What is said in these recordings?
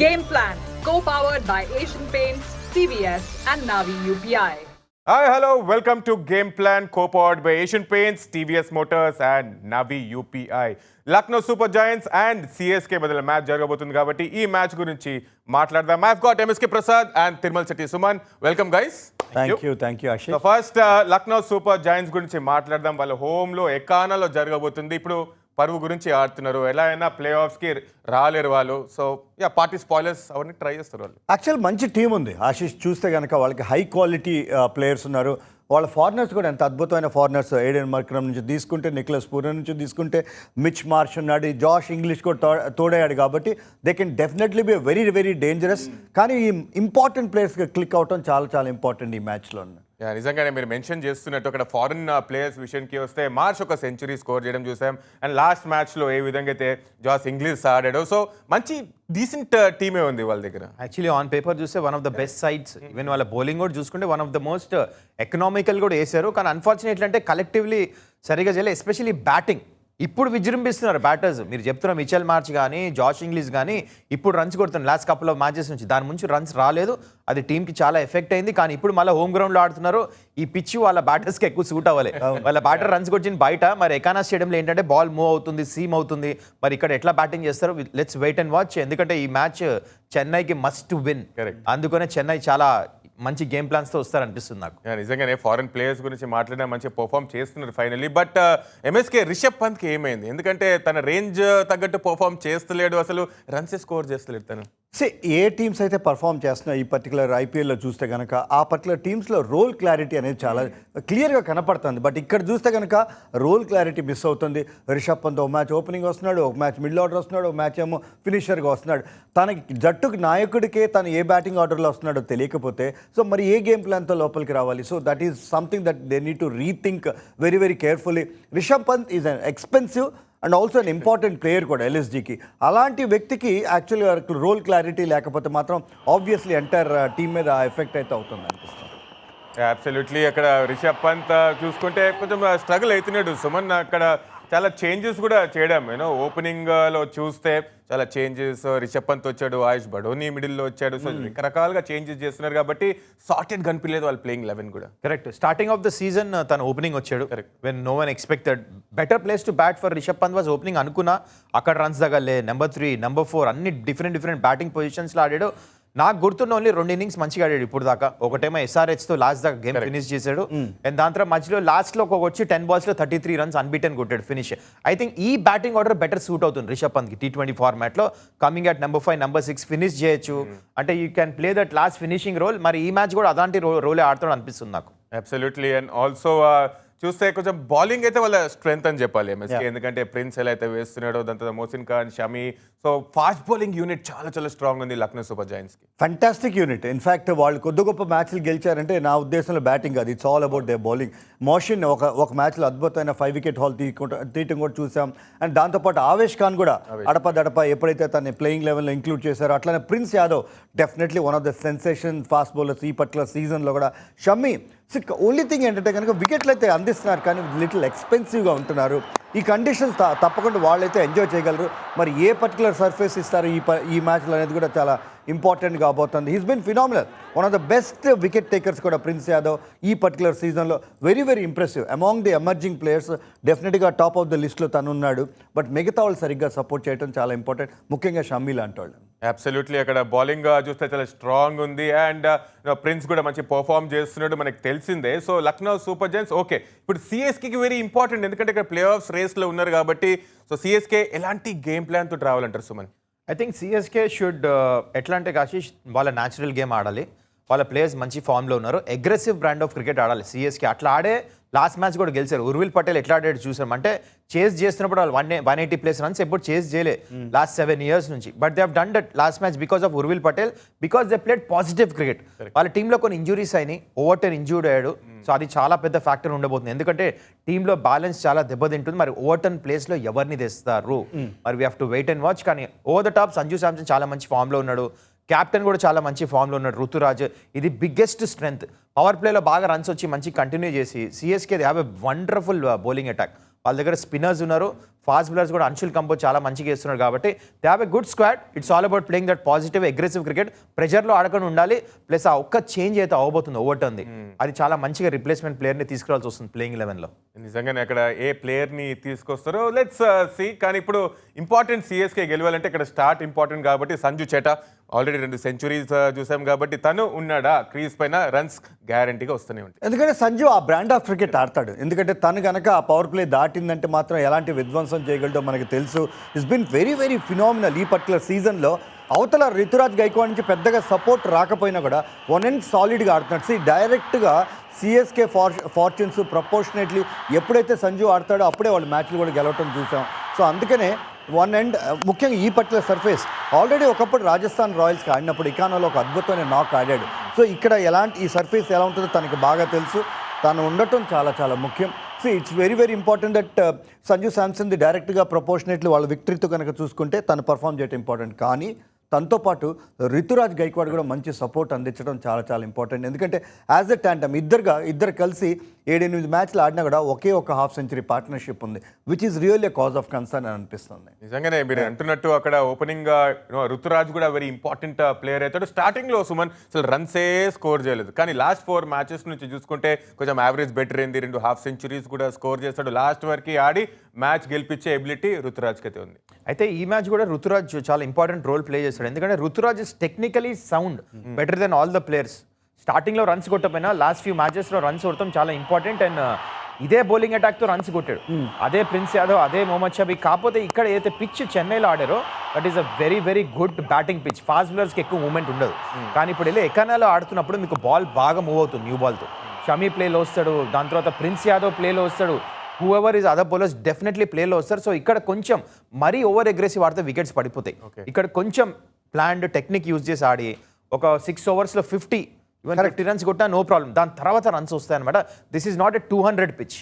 Game Plan, co-powered by Asian Paints, CVS and Navi UPI. Hi, hello, welcome to Game Plan, co-powered by Asian Paints, TVS Motors and Navi UPI. Lucknow Super Giants and CSK మధ్య match జరగబోతుంది కాబట్టి ఈ match గురించి మాట్లాడదాం. I've got MSK Prasad and Thirmal Sethi Suman. Welcome guys. Thank you Ashish. So first Lucknow Super Giants గురించి మాట్లాడదాం. వాళ్ళ home లో ఎకానాలో జరగబోతుంది. ఇప్పుడు పరువు గురించి ఆడుతున్నారు. ఎలా అయినా ప్లే ఆఫ్స్కి రాలేరు వాళ్ళు. సో పార్టీ స్పాయిలర్స్ అవన్నీ ట్రై చేస్తారు వాళ్ళు. యాక్చువల్ మంచి టీం ఉంది ఆశీష్. చూస్తే కనుక వాళ్ళకి హై క్వాలిటీ ప్లేయర్స్ ఉన్నారు. వాళ్ళ ఫారినర్స్ కూడా ఎంత అద్భుతమైన ఫారినర్స్. ఎయిడెన్ మర్క్రమ్ నుంచి తీసుకుంటే, నిక్లస్ పూరన్ నుంచి తీసుకుంటే, మిచ్ మార్ష్ ఉన్నాడు, జాష్ ఇంగ్లీష్ కూడా తోడయ్యాడు. కాబట్టి they can definitely be very very dangerous. కానీ ఈ ఇంపార్టెంట్ ప్లేయర్స్గా క్లిక్ అవటం చాలా చాలా ఇంపార్టెంట్ ఈ మ్యాచ్లో. నిజంగానే మీరు మెన్షన్ చేస్తున్నట్టు అక్కడ ఫారిన్ ప్లేయర్స్ విషయానికి వస్తే మార్చ్ ఒక సెంచరీ స్కోర్ చేయడం చూసాం. అండ్ లాస్ట్ మ్యాచ్లో ఏ విధంగా అయితే జాస్ ఇంగ్లీష్ ఆడాడు. సో మంచి డీసెంట్ టీమే ఉంది వాళ్ళ దగ్గర. యాక్చువల్లీ ఆన్ పేపర్ చూస్తే one of the best sides. Even వాళ్ళ బౌలింగ్ కూడా చూసుకుంటే one of the most economical కూడా వేశారు. కానీ అన్ఫార్చునేట్లీ అంటే కలెక్టివ్లీ సరిగా చేయలేదు. ఎస్పెషల్లీ బ్యాటింగ్ ఇప్పుడు విజృంభిస్తున్నారు బ్యాటర్స్. మీరు చెప్తున్న మిచెల్ మార్చ్ కానీ, జాష్ ఇంగ్లీష్ కానీ ఇప్పుడు రన్స్ కొడుతున్నారు లాస్ట్ కపుల్ ఆఫ్ మ్యాచెస్ నుంచి. దాని నుంచి రన్స్ రాలేదు, అది టీంకి చాలా ఎఫెక్ట్ అయింది. కానీ ఇప్పుడు మళ్ళీ హోమ్ గ్రౌండ్లో ఆడుతున్నారు. ఈ పిచ్ వాళ్ళ బ్యాటర్స్కి ఎక్కువ సూట్ అవ్వాలి. వాళ్ళ బ్యాటర్ రన్స్ కొట్టిన బయట, మరి ఎకానా స్టేడియంలో ఏంటంటే బాల్ మూవ్ అవుతుంది, సీమ్ అవుతుంది. మరి ఇక్కడ ఎట్లా బ్యాటింగ్ చేస్తారు, లెట్స్ వెయిట్ అండ్ వాచ్. ఎందుకంటే ఈ మ్యాచ్ చెన్నైకి మస్ట్ విన్. అందుకనే చెన్నై చాలా మంచి గేమ్ ప్లాన్స్ తో వస్తారనిపిస్తుంది నాకు. నిజంగానే ఫారెన్ ప్లేయర్స్ గురించి మాట్లాడినా మంచిగా పర్ఫామ్ చేస్తున్నారు ఫైనల్లీ. బట్ ఎంఎస్కే రిషబ్ పంత్కి ఏమైంది? ఎందుకంటే తన రేంజ్ తగ్గట్టు పర్ఫామ్ చేస్తలేడు, అసలు రన్స్ స్కోర్ చేస్తలేడు తను. ఏ టీమ్స్ అయితే పర్ఫామ్ చేస్తున్నాయి ఈ పర్టికులర్ ఐపీఎల్లో చూస్తే కనుక ఆ పర్టికులర్ టీమ్స్లో రోల్ క్లారిటీ అనేది చాలా క్లియర్గా కనపడుతుంది. బట్ ఇక్కడ చూస్తే కనుక రోల్ క్లారిటీ మిస్ అవుతుంది. రిషబ్ పంత్ ఒక మ్యాచ్ ఓపెనింగ్ వస్తున్నాడు, ఒక మ్యాచ్ మిడిల్ ఆర్డర్ వస్తున్నాడు, ఒక మ్యాచ్ ఏమో ఫినిషర్గా వస్తున్నాడు. తనకి జట్టుకు నాయకుడికే తను ఏ బ్యాటింగ్ ఆర్డర్లో వస్తున్నాడో తెలియకపోతే సో మరి ఏ గేమ్ ప్లాన్తో లోపలికి రావాలి? So that is something that they need to rethink very very carefully. Rishabh Pant is an expensive and also an important player కూడా ఎల్ఎస్జీకి. అలాంటి వ్యక్తికి యాక్చువల్లీ రోల్ క్లారిటీ లేకపోతే మాత్రం ఆబ్వియస్లీ ఎంటైర్ టీం మీద ఎఫెక్ట్ అయితే అవుతుంది అనిపిస్తుంది. అబ్సల్యూట్లీ. అక్కడ రిషబ్ పంత్ చూసుకుంటే కొంచెం స్ట్రగుల్ అవుతున్నాడు సుమన్. అక్కడ చాలా చేంజెస్ కూడా చేయడం, ఓపెనింగ్లో చూస్తే చాలా చేంజెస్. రిషబ్ పంత్ వచ్చాడు, ఆయుష్ బడోని మిడిల్లో వచ్చాడు. సో రకరకాలుగా చేంజెస్ చేస్తున్నారు కాబట్టి సార్టెడ్ కనిపించలేదు వాళ్ళ ప్లేయింగ్ 11 కూడా. Correct. Starting of the season తన ఓపెనింగ్ వచ్చాడు. When no one expected. Better place to bat for Rishabh Pant was opening అనుకున్నా. అక్కడ రన్స్ తగలే. నెంబర్ 3, నెంబర్ 4 అన్ని డిఫరెంట్ బ్యాటింగ్ పొజిషన్స్లో ఆడాడు. నాకు గుర్తున్న ఓన్లీ 2 ఇన్నింగ్స్ మంచిగా ఆడాడు ఇప్పుడు దాకా. ఒకటేమో SRHతో లాస్ట్ దాకా గేమ్ ఫినిష్ చేశాడు. అండ్ దాని తర్వాత మధ్యలో లాస్ట్లో వచ్చి 10 balls 33 runs అన్బీటెన్ కొట్టాడు ఫినిష్. ఐ థింక్ ఈ బ్యాటింగ్ ఆర్డర్ బెటర్ సూట్ అవుతుంది రిషబ్ పంత్కి T20 ఫార్మాట్లో. Coming at number 5, number 6 finish చేయొచ్చు. అంటే you can play that last finishing role. మరి ఈ మ్యాచ్ కూడా అలాంటి రోలే ఆడుతాడు అనిపిస్తుంది నాకు. అబ్సల్యూట్లీ. అండ్ ఆల్సో చూస్తే కొంచెం బౌలింగ్ అయితే వాళ్ళ స్ట్రెంత్ అని చెప్పాలి ఎంఎస్కే. ఎందుకంటే ప్రిన్స్ ఎలా అయితే వేస్తున్నాడో, దాని తర్వాత Mohsin Khan, Shami. So fast bowling unit చాలా చాలా స్ట్రాంగ్ ఉంది లక్నో సూపర్ జైంట్స్కి. Fantastic unit. ఇన్ఫ్యాక్ట్ వాళ్ళు కొద్ది గొప్ప మ్యాచ్లు గెలిచారంటే నా ఉద్దేశంలో బ్యాటింగ్ అది. It's all about the bowling. మోషన్ ఒక మ్యాచ్లో అద్భుతమైన 5 wicket haul తీయటం కూడా చూసాం. అండ్ దాంతోపాటు ఆవేష్ ఖాన్ కూడా అడపదడప ఎప్పుడైతే తన ప్లేయింగ్ లెవెల్లో ఇంక్లూడ్ చేశారో, అట్లనే prince Yadav definitely one of the sensation fast bowlers ఈ పర్టికులర్ సీజన్లో కూడా. షమ్మి ఓన్లీ థింగ్ ఏంటంటే కనుక వికెట్లు అయితే అందిస్తున్నారు కానీ లిటిల్ ఎక్స్పెన్సివ్గా ఉంటున్నారు. ఈ కండిషన్స్ తప్పకుండా వాళ్ళైతే ఎంజాయ్ చేయగలరు. మరి ఏ పర్టికులర్ సర్ఫేస్ ఇస్తారు ఈ మ్యాచ్లో అనేది కూడా చాలా ఇంపార్టెంట్ కాబోతుంది. He's been phenomenal. One of the best wicket takers కూడా ప్రిన్స్ యాదవ్ ఈ పర్టికులర్ సీజన్లో. Very very impressive. Among the emerging players డెఫినెట్గా టాప్ ఆఫ్ ద లిస్ట్లో తను ఉన్నాడు. బట్ మిగతా వాళ్ళు సరిగ్గా సపోర్ట్ చేయడం చాలా ఇంపార్టెంట్, ముఖ్యంగా షమ్మి లాంటి వాళ్ళు. అబ్సల్యూట్లీ. అక్కడ బౌలింగ్ చూస్తే చాలా స్ట్రాంగ్ ఉంది. అండ్ ప్రిన్స్ కూడా మంచి పర్ఫామ్ చేస్తున్నాడు, మనకు తెలిసిందే. So Lucknow Super Giants okay. ఇప్పుడు సిఎస్కేకి వెరీ ఇంపార్టెంట్, ఎందుకంటే ఇక్కడ ప్లే ఆఫ్స్ రేస్లో ఉన్నారు కాబట్టి. సో సిఎస్కే ఎలాంటి గేమ్ ప్లాన్తో రావాలంటారు Suman? I think CSK should ఎట్లా అంటే ఆశీష్ వాళ్ళ న్యాచురల్ గేమ్ ఆడాలి. వాళ్ళ ప్లేయర్స్ మంచి ఫామ్లో ఉన్నారు. అగ్రెసివ్ బ్రాండ్ ఆఫ్ క్రికెట్ ఆడాలి సిఎస్కే. అట్లా ఆడే లాస్ట్ మ్యాచ్ కూడా గెలిచారు. ఉర్విల్ పటేల్ ఎట్లా ఆడాడు చూసాం. అంటే చేస్ చేస్తున్నప్పుడు వాళ్ళు 180+ runs ఎప్పుడు చేస్ చేయలే లాస్ట్ 7 years నుంచి. But they have done that last match because of Urvil Patel, because they played positive cricket. వాళ్ళ టీంలో కొన్ని ఇంజురీస్ అయినాయి. ఓవర్టన్ ఇంజూర్డ్ అయ్యాడు. సో అది చాలా పెద్ద ఫ్యాక్టర్ ఉండబోతుంది. ఎందుకంటే టీంలో బ్యాలెన్స్ చాలా దెబ్బతింటుంది. మరి ఓవర్టన్ ప్లేస్లో ఎవరిని తెస్తారు మరి we have to wait and watch. కానీ over the top Sanju Samson చాలా మంచి ఫామ్లో ఉన్నాడు. క్యాప్టెన్ కూడా చాలా మంచి ఫామ్లో ఉన్నాడు ఋతురాజ్. ఇది బిగ్గెస్ట్ స్ట్రెంగ్త్. పవర్ ప్లేలో బాగా రన్స్ వచ్చి మంచి కంటిన్యూ చేసి CSK they have a wonderful bowling attack. వాళ్ళ దగ్గర స్పిన్నర్స్ ఉన్నారు, ఫాస్ట్ బౌలర్స్ కూడా అంశుల్ కంపోజ్ చాలా మంచిగా వేస్తున్నారు కాబట్టి they have a good squad. It's all about playing that positive aggressive cricket. ప్రెజర్లో ఆడకుండా ఉండాలి. ప్లస్ ఆ ఒక్క చేంజ్ అయితే అవబోతుంది ఓవర్టర్న్ది, అది చాలా మంచిగా రిప్లేస్మెంట్ ప్లేయర్ని తీసుకురావాల్సి వస్తుంది ప్లేయింగ్ 11లో. నిజంగానే అక్కడ ఏ ప్లేయర్ని తీసుకొస్తారో లెట్స్ సి. కానీ ఇప్పుడు ఇంపార్టెంట్ సిఎస్కే గెలవాలంటే ఇక్కడ స్టార్ట్ ఇంపార్టెంట్ కాబట్టి సంజు చేటా ఆల్రెడీ 2 సెంచురీస్ చూసాం కాబట్టి తను ఉన్నాడా క్రీజ్ పైన రన్స్ గ్యారంటీగా వస్తూనే ఉంటాయి. ఎందుకంటే సంజు ఆ బ్రాండ్ ఆఫ్ క్రికెట్ ఆడతాడు. ఎందుకంటే తను కనుక ఆ పవర్ ప్లే దాటిందంటే మాత్రం ఎలాంటి విధ్వంసం చేయగలడో మనకు తెలుసు. It's been very very phenomenal ఈ పర్టికులర్ సీజన్లో. అవతల రితురాజ్ గైక్వాడ్ నుంచి పెద్దగా సపోర్ట్ రాకపోయినా కూడా వన్ ఎండ్ సాలిడ్గా ఆడుతున్నాడు. డైరెక్ట్గా సిఎస్కే ఫార్చ్యూన్స్ ప్రపోర్షనేట్లీ ఎప్పుడైతే సంజు ఆడతాడో అప్పుడే వాళ్ళు మ్యాచ్లు కూడా గెలవటం చూసాం. సో అందుకనే వన్ ఎండ్ ముఖ్యంగా ఈ పర్టికులర్ సర్ఫేస్ ఆల్రెడీ ఒకప్పుడు రాజస్థాన్ రాయల్స్కి ఆడినప్పుడు ఇకానోలో ఒక అద్భుతమైన నాక్ ఆడాడు. సో ఇక్కడ ఈ సర్ఫేస్ ఎలా ఉంటుందో తనకి బాగా తెలుసు. తను ఉండటం చాలా చాలా ముఖ్యం. So it's very very important that Sanju శాంసన్ది డైరెక్ట్గా ప్రపోర్షనేట్లీ వాళ్ళ విక్టరీతో కనుక చూసుకుంటే తను పర్ఫామ్ చేయడం ఇంపార్టెంట్. కానీ తనతో పాటు రితురాజ్ గైక్వాడ్ కూడా మంచి సపోర్ట్ అందించడం చాలా చాలా ఇంపార్టెంట్. ఎందుకంటే యాజ్ ఎ ట్యాంటమ్ ఇద్దరు కలిసి 7-8 మ్యాచ్లు ఆడినా కూడా ఒకే ఒక హాఫ్ సెంచరీ పార్ట్నర్షిప్ ఉంది, which is really cause of concern అని అనిపిస్తుంది. నిజంగానే మీరు అంటున్నట్టు అక్కడ ఓపెనింగ్ రుతురాజ్ కూడా వెరీ ఇంపార్టెంట్ ప్లేయర్ అవుతాడు. స్టార్టింగ్లో సుమన్ అసలు రన్సే స్కోర్ చేయలేదు, కానీ లాస్ట్ 4 మ్యాచెస్ నుంచి చూసుకుంటే కొంచెం యావరేజ్ బెటర్ అయింది. 2 హాఫ్ సెంచరీస్ కూడా స్కోర్ చేస్తాడు. లాస్ట్ వరకు ఆడి మ్యాచ్ గెలిపించే ఎబిలిటీ రుతురాజ్కి అయితే ఉంది. అయితే ఈ మ్యాచ్ కూడా రుతురాజ్ చాలా ఇంపార్టెంట్ రోల్ ప్లే చేస్తాడు. ఎందుకంటే Ruturaj is technically sound, better than all the players. స్టార్టింగ్లో రన్స్ కొట్టపోయినా లాస్ట్ ఫ్యూ మ్యాచెస్లో రన్స్ కొట్టడం చాలా ఇంపార్టెంట్. అండ్ ఇదే బౌలింగ్ అటాక్తో రన్స్ కొట్టాడు. అదే ప్రిన్స్ యాదవ్, అదే మొహమ్మద్ షబీ. కాకపోతే ఇక్కడ ఏదైతే పిచ్ చెన్నైలో ఆడారో that is a very very good batting pitch. Fast బౌలర్స్కి ఎక్కువ మూవ్మెంట్ ఉండదు. కానీ ఇప్పుడు వెళ్ళి ఎకానాలో ఆడుతున్నప్పుడు మీకు బాల్ బాగా మూవ్ అవుతుంది న్యూ బాల్తో. షమీ ప్లేలో వస్తాడు, దాని తర్వాత ప్రిన్స్ యాదవ్ ప్లేలో వస్తాడు. Whoever is other bowlers definitely ప్లేలో వస్తారు. సో ఇక్కడ కొంచెం మరీ ఓవర్ అగ్రెసివ్ ఆడితే వికెట్స్ పడిపోతాయి. ఇక్కడ కొంచెం ప్లాన్డ్ టెక్నిక్ యూజ్ చేసి ఆడి ఒక 6 ఓవర్స్లో 50 ఈవెన్ 50 రన్స్ కొట్టినా నో ప్రాబ్లం. దాని తర్వాత రన్స్ వస్తాయి అనమాట. This is not a 200 pitch,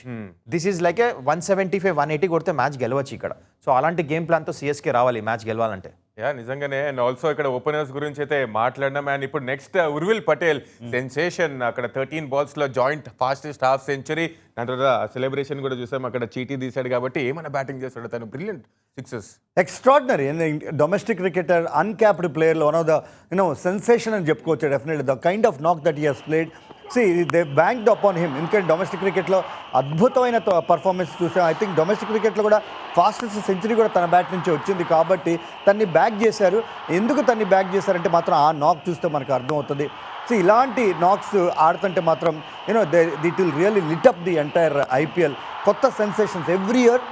this is like ఏ 175, 180 కొడితే మ్యాచ్ గెలవచ్చు ఇక్కడ. సో అలాంటి గేమ్ ప్లాన్తో సిఎస్కే రావాలి మ్యాచ్ గెలవాలంటే. నిజంగానే. అండ్ ఆల్సో ఇక్కడ ఓపెనర్స్ గురించి అయితే మాట్లాడినాం. అండ్ ఇప్పుడు నెక్స్ట్ ఉర్విల్ పటేల్ సెన్సేషన్ అక్కడ 13 బాల్స్లో జాయింట్ ఫాస్టెస్ట్ హాఫ్ సెంచరీ. దాని తర్వాత సెలబ్రేషన్ కూడా చూసాం, అక్కడ చీటీ తీశాడు కాబట్టి ఏమైనా బ్యాటింగ్ చేస్తాడు తను. Brilliant sixes, extraordinary. Domestic cricketer, uncapped ప్లేయర్లో వన్ ఆఫ్ ద సెన్సేషన్ అని చెప్పుకోవచ్చు. Definitely the kind of knock that he has played, they banked upon him. ఎందుకంటే డొమెస్టిక్ క్రికెట్లో అద్భుతమైన పర్ఫార్మెన్స్ చూసాం. ఐ థింక్ డొమెస్టిక్ క్రికెట్లో కూడా ఫాస్టెస్ట్ సెంచరీ కూడా తన బ్యాట్ నుంచి వచ్చింది కాబట్టి తన్ని బ్యాక్ చేశారు. ఎందుకు తన్ని బ్యాక్ చేశారంటే మాత్రం ఆ నాక్ చూస్తే మనకు అర్థమవుతుంది. సో ఇలాంటి నాక్స్ ఆడుతుంటే మాత్రం it will really lit up the entire IPL. కొత్త సెన్సేషన్స్ ఎవ్రీ ఇయర్,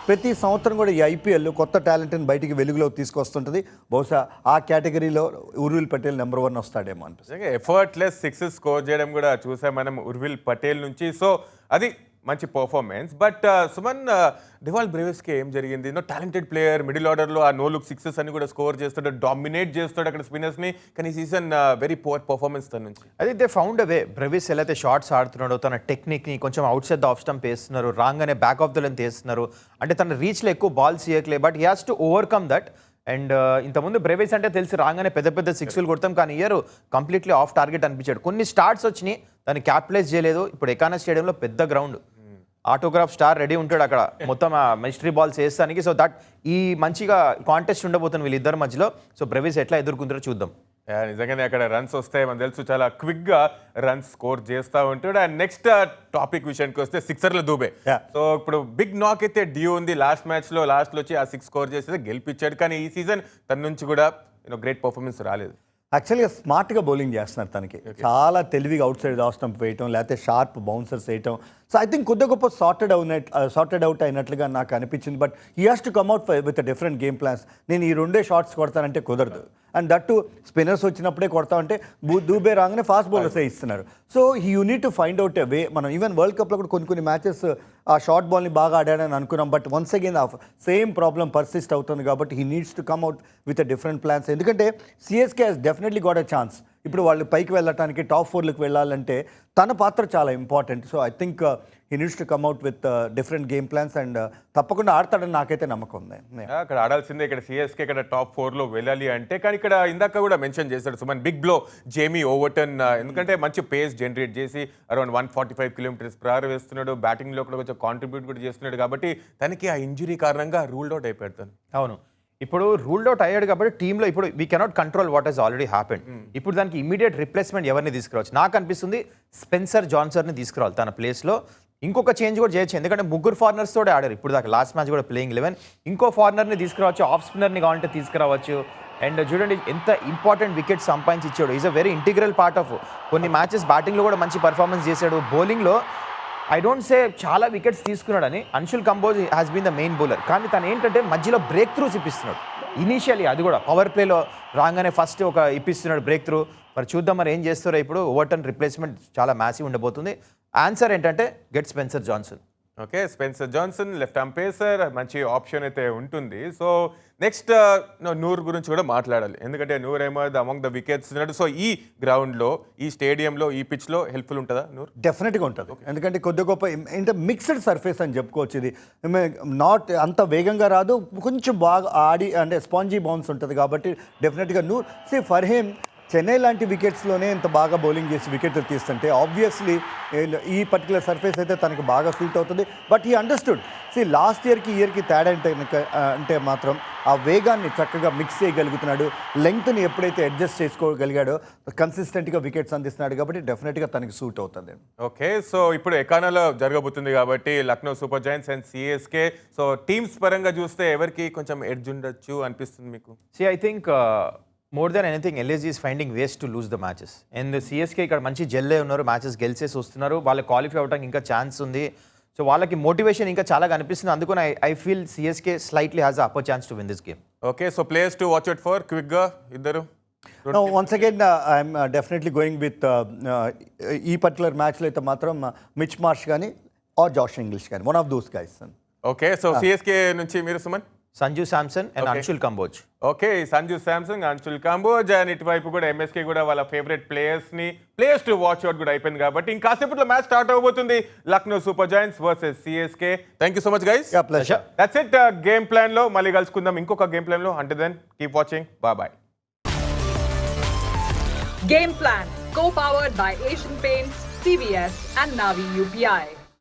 ప్రతి సంవత్సరం కూడా ఈ ఐపీఎల్ కొత్త టాలెంట్ని బయటికి వెలుగులోకి తీసుకొస్తుంటుంది. బహుశా ఆ కేటగిరీలో ఉర్విల్ పటేల్ నెంబర్ 1 వస్తాడేమో అనిపిస్తుంది. ఎఫర్ట్లెస్ 6 స్కోర్ చేయడం కూడా చూసాం మనం ఉర్విల్ పటేల్ నుంచి. సో అది మంచి పర్ఫార్మెన్స్. బట్ సుమన్, డివాల్ బ్రేవిస్కి ఏం జరిగింది? టాలెంటెడ్ ప్లేయర్, మిడిల్ ఆర్డర్లో ఆ నో లుక్ 6 అని కూడా స్కోర్ చేస్తాడు, డామినేట్ చేస్తాడు అక్కడ స్పిన్నర్స్ని. కానీ ఈ సీజన్ వెరీ పువర్ పర్ఫార్మెన్స్ తన నుంచి. అది దే ఫౌండ్ అవే. బ్రెవిస్ ఎలా అయితే షార్ట్స్ ఆడుతున్నాడో, తన టెక్నిక్ని కొంచెం outside the off stump వేస్తున్నారు, రాంగ్ అనే బ్యాక్ ఆఫ్ ద లెంత్ వేస్తున్నారు. అంటే తన రీచ్లో ఎక్కువ బాల్స్ ఇవ్వట్లే, but he has to overcome that. And ఇంతకుముందు బ్రెవిస్ అంటే తెలిసి రాగానే పెద్ద పెద్ద 6లు కొడతాం, కానీ ఇయర్ కంప్లీట్లీ ఆఫ్ టార్గెట్ అనిపించాడు. కొన్ని స్టార్ట్స్ వచ్చినాయి, దాన్ని క్యాపిటలైజ్ చేయలేదు. ఇప్పుడు ఎకానా స్టేడియంలో పెద్ద గ్రౌండ్, ఆటోగ్రాఫ్ స్టార్ రెడీ ఉంటాడు అక్కడ మొత్తం మిస్టరీ బాల్స్ వేస్తానికి. సో దట్ ఈ మంచిగా కాంటెస్ట్ ఉండబోతుంది వీళ్ళిద్దరి మధ్యలో. సో బ్రెవిస్ ఎట్లా ఎదుర్కొంటారో చూద్దాం. నిజంగానే అక్కడ రన్స్ వస్తాయి మనకు తెలుసు, చాలా క్విక్గా రన్స్ స్కోర్ చేస్తూ ఉంటాడు. అండ్ నెక్స్ట్ టాపిక్ విషయానికి వస్తే సిక్సర్ల దూబే. సో ఇప్పుడు బిగ్ నాక్ అయితే డ్యూ ఉంది. లాస్ట్లో వచ్చి ఆ 6 స్కోర్ చేస్తే గెలిపించాడు. కానీ ఈ సీజన్ తన నుంచి కూడా గ్రేట్ పర్ఫార్మెన్స్ రాలేదు. యాక్చువల్గా స్మార్ట్గా బౌలింగ్ చేస్తున్నారు తనకి. చాలా తెలివిగా అవుట్ సైడ్ ఆఫ్ స్టంప్ వేయటం, లేకపోతే షార్ప్ బౌన్సర్స్ వేయటం. సో ఐ థింక్ కొద్ది గొప్ప సార్టెడ్ అవుట్ అయినట్లుగా నాకు అనిపించింది. But he has to come out with different game plans. నేను ఈ 2 షాట్స్ కొడతానంటే కుదరదు. అండ్ దట్ టు స్పిన్నర్స్ వచ్చినప్పుడే కొడతామంటే దూబే రాగానే ఫాస్ట్ బౌలర్సే ఇస్తున్నారు. So you need to find out a way. మనం ఈవెన్ వరల్డ్ కప్లో కూడా కొన్ని మ్యాచెస్ ఆ షార్ట్ బాల్ని బాగా ఆడాడని అనుకున్నాం. బట్ వన్స్ అగైన్ ఆ సేమ్ ప్రాబ్లం పర్సిస్ట్ అవుతుంది కాబట్టి he needs to come out with different plans. ఎందుకంటే CSK has definitely got a chance. ఇప్పుడు వాళ్ళు పైకి వెళ్ళటానికి టాప్ 4లకు వెళ్ళాలంటే తన పాత్ర చాలా important. So I think he needs to come out with different game plans and తప్పకుండా ఆడతాడని నాకైతే నమ్మకం ఉంది. అక్కడ ఆడాల్సిందే, ఇక్కడ సిఎస్కే ఇక్కడ టాప్ 4లో వెళ్ళాలి అంటే. కానీ ఇక్కడ ఇందాక కూడా మెన్షన్ చేశాడు Suman, big blow Jamie Overton, ఎందుకంటే మంచి పేస్ జనరేట్ చేసి అరౌండ్ 145 km/h వేస్తున్నాడు, బ్యాటింగ్లో కూడా కొంచెం కాంట్రిబ్యూట్ కూడా చేస్తున్నాడు. కాబట్టి తనకి ఆ ఇంజురీ కారణంగా రూల్డ్ అవుట్ అయిపోయాడు. అవును, ఇప్పుడు రూల్డ్ అవుట్ అయ్యాడు కాబట్టి టీంలో ఇప్పుడు we cannot control what has already happened. ఇప్పుడు దానికి ఇమీడియట్ రిప్లేస్మెంట్ ఎవరిని తీసుకురావచ్చు? నాకు అనిపిస్తుంది స్పెన్సర్ జాన్సన్ని తీసుకురావాలి తన ప్లేస్లో. ఇంకొక చేంజ్ కూడా చేయొచ్చు, ఎందుకంటే ముగ్గురు ఫారినర్స్ తోడే ఆడారు ఇప్పుడు దాకా, లాస్ట్ మ్యాచ్ కూడా ప్లేయింగ్ 11. ఇంకో ఫారినర్ని తీసుకురావచ్చు, ఆఫ్ స్పిన్నర్ని కావాలంటే తీసుకురావచ్చు. అండ్ చూడండి ఎంత ఇంపార్టెంట్ వికెట్ సంపాదించి ఇచ్చాడు. Is a very integral part of కొన్ని మ్యాచెస్. బ్యాటింగ్లో కూడా మంచి పర్ఫార్మెన్స్ చేశాడు, బౌలింగ్లో ఐ డోంట్ సే చాలా వికెట్స్ తీసుకున్నాడని. Anshul Kamboj has been the main bowler, కానీ తను ఏంటంటే మధ్యలో బ్రేక్ త్రూస్ ఇప్పిస్తున్నాడు ఇనీషియలీ, అది కూడా పవర్ ప్లేలో రాగానే ఫస్ట్ ఒక ఇప్పిస్తున్నాడు బ్రేక్ త్రూ. మరి చూద్దాం మరి ఏం చేస్తారో. ఇప్పుడు ఓవర్టన్ రిప్లేస్మెంట్ చాలా మ్యాసివ్ ఉండబోతుంది. ఆన్సర్ ఏంటంటే get Spencer Johnson. Okay, Spencer Johnson left arm pacer, మంచి ఆప్షన్ అయితే ఉంటుంది. సో నెక్స్ట్ నూర్ గురించి కూడా మాట్లాడాలి, ఎందుకంటే Noor Ahmad among the wickets ఉన్నాడు. సో ఈ గ్రౌండ్లో, ఈ స్టేడియంలో, ఈ పిచ్లో హెల్ప్ఫుల్ ఉంటుందా నూర్? డెఫినెట్గా ఉంటుంది, ఎందుకంటే కొద్ది గొప్ప అంటే మిక్స్డ్ సర్ఫేస్ అని చెప్పుకోవచ్చు. ఇది నాట్ అంత వేగంగా రాదు, కొంచెం బాగా ఆడి అంటే స్పాంజీ బౌన్స్ ఉంటుంది కాబట్టి డెఫినెట్గా Noor. See for him Chennai లాంటి వికెట్స్లోనే ఇంత బాగా బౌలింగ్ చేసి వికెట్లు తీస్తుంటే ఆబ్వియస్లీ ఈ పర్టికులర్ సర్ఫేస్ అయితే తనకు బాగా సూట్ అవుతుంది. బట్ ఈ అండర్స్టూడ్, సి లాస్ట్ ఇయర్కి తేడా అంటే మాత్రం ఆ వేగాన్ని చక్కగా మిక్స్ చేయగలుగుతున్నాడు, లెంగ్త్ని ఎప్పుడైతే అడ్జస్ట్ చేసుకోగలిగాడో కన్సిస్టెంట్గా వికెట్స్ అందిస్తున్నాడు కాబట్టి డెఫినెట్గా తనకి సూట్ అవుతుంది. ఓకే, సో ఇప్పుడు ఎకానాలో జరగబోతుంది కాబట్టి Lucknow Super Giants and CSK. So teams పరంగా చూస్తే ఎవరికి కొంచెం ఎడ్జ్ ఉండొచ్చు అనిపిస్తుంది మీకు? I think more than anything LSG is finding ways to lose the matches. And CSK ఇక్కడ మంచి జెల్లే ఉన్నారు, మ్యాచెస్ గెలిచేసి వస్తున్నారు, వాళ్ళు క్వాలిఫై అవడానికి ఇంకా ఛాన్స్ ఉంది. సో వాళ్ళకి మోటివేషన్ ఇంకా చాలా కనిపిస్తుంది. అందుకని I feel CSK slightly has upper chance to win this game. Okay, so players to watch out for క్విక్గా ఇద్దరు. No, once again, I'm definitely going with ఈ పర్టికులర్ మ్యాచ్లో అయితే మాత్రం మిచ్ మార్ష్ కానీ ఆర్ జాష్ ఇంగ్లిష్ కానీ, one of those guys. Okay, so CSK నుంచి మీరు Suman? Sanju Samson and Anshul Kamboj. Okay, Sanju Samson, Anshul Kamboj. And ఇటువైపు కూడా ఎంఎస్కే కూడా వాళ్ళ favourite players to watch out కూడా అయిపోయింది కాబట్టి ఇంకాసేపట్లో మ్యాచ్ స్టార్ట్ అవబోతుంది, Lucknow Super Giants versus CSK. Thank you so much guys. That's it game plan లో. మళ్ళీ కలుసుకుందాం ఇంకొక గేమ్ ప్లాన్ లో. అంటే then keep watching, boy. Game Plan, co-powered by Asian Paints, CVS and Navi UPI.